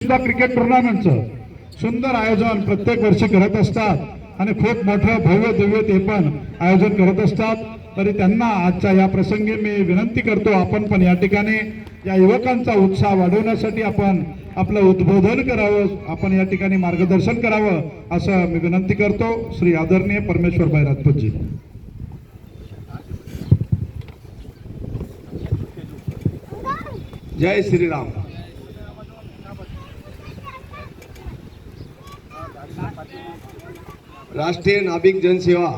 Cricket टुर्नामेंटचं सुंदर आयोजन प्रत्येक वर्षी करत असतात आणि खूप मोठं भव्य दिव्य ते पण आयोजन करत असतात। तरी त्यांना आजच्या या प्रसंगी मी विनंती करतो, आपण पण या ठिकाणी या युवकांचा उत्साह वाढवण्यासाठी आपण आपलं उद्बोधन करावं, आपण या ठिकाणी मार्गदर्शन करावं असं मी विनंती करतो। श्री आदरणीय परमेश्वरभाई राजपूतजी। जय श्रीराम। राष्ट्रीय नाविक जनसेवा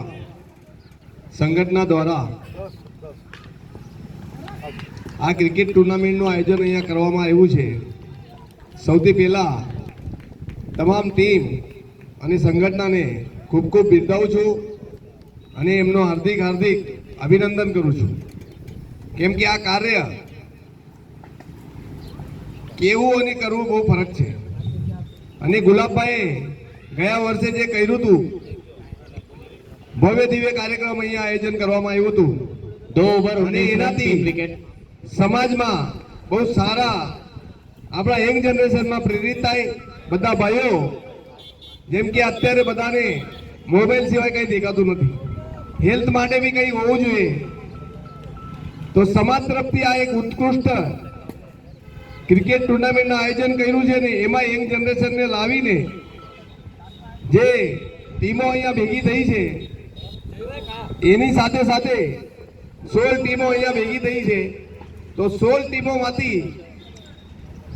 संगठना द्वारा आ क्रिकेट टूर्नामेंटનું આયોજન અહીંયા કરવામાં આવ્યું છે। સૌથી પહેલા તમામ ટીમ અને સંગઠનને ખૂબ ખૂબ બિરદાવું છું અને એમનો હાર્દિક અભિનંદન કરું છું, કેમ કે આ કાર્ય કેવું અને કરવું બહુ ફરક છે। અને ગુલાબભાઈએ ગયા વર્ષે જે કર્યું હતું ભવ્ય દિવ્ય કાર્યક્રમ અહીંયા આયોજન કરવામાં આવ્યું હતું, 2 ઓવર અને એનાથી સમાજમાં બહુ સારા આપણા યંગ જનરેશનમાં પ્રેરિત થાય। બધા ભાઈઓ જેમ કે અત્યારે બધાને મોબાઈલ સિવાય કંઈ દેખાતું નથી, હેલ્થ માટે બી કંઈ હોવું જોઈએ, તો સમાજ તરફથી આ એક ઉત્કૃષ્ટ ક્રિકેટ ટુર્નામેન્ટનું આયોજન કર્યું છે ને એમાં યંગ જનરેશનને લાવીને જે ટીમો અહીંયા ભેગી થઈ છે એની સાથે સાથે 16 ટીમો અહીંયા ભેગી થઈ છે, તો 16 ટીમોમાંથી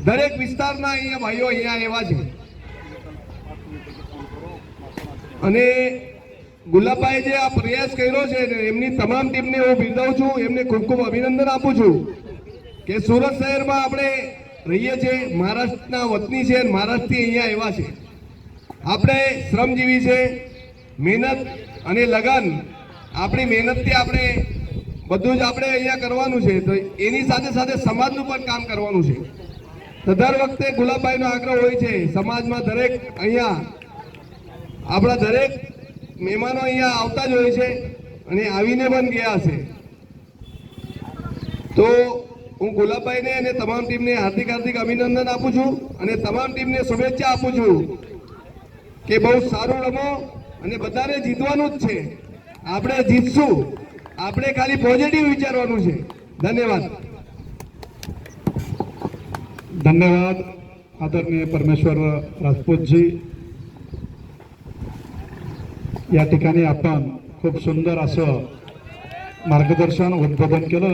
દરેક વિસ્તારના અહીંયા ભાઈઓ અહીંયા આવ્યા છે। અને ગુલાબભાઈ જે આ પ્રયાસ કર્યો છે ને એમની તમામ ટીમને હું બિરદાવું છું, એમને ખૂબ ખૂબ અભિનંદન આપું છું કે સુરત શહેરમાં આપણે રહીએ છીએ, મહારાષ્ટ્રના વતની છે, મહારાષ્ટ્રથી અહીંયા આવ્યા છે। આપણે શ્રમજીવી છે, મહેનત અને લગન, આપણી મહેનતથી આપણે બધું જ આપણે અહીંયા કરવાનું છે, તો એની સાથે સાથે સમાજનું પણ કામ કરવાનું છે। તો દર વખતે ગુલાબભાઈનો આગ્રહ હોય છે, સમાજમાં દરેક અહીંયા આપણા દરેક મહેમાનો અહીંયા આવતા જ હોય છે અને આવીને પણ ગયા છે। તો હું ગુલાબભાઈને અને તમામ ટીમને હાર્દિક અભિનંદન આપું છું અને તમામ ટીમને શુભેચ્છા આપું છું કે બહુ સારું રમો અને બધાને જીતવાનું જ છે, આપણે જીતશું, આપણે ખાલી પોઝિટિવ વિચારવાનું છે। ધન્યવાદ। धन्यवाद आदरणीय परमेश्वर राजपूतजी। या ठिकाणी आपण खूप सुंदर असं मार्गदर्शन उद्बोधन केलं।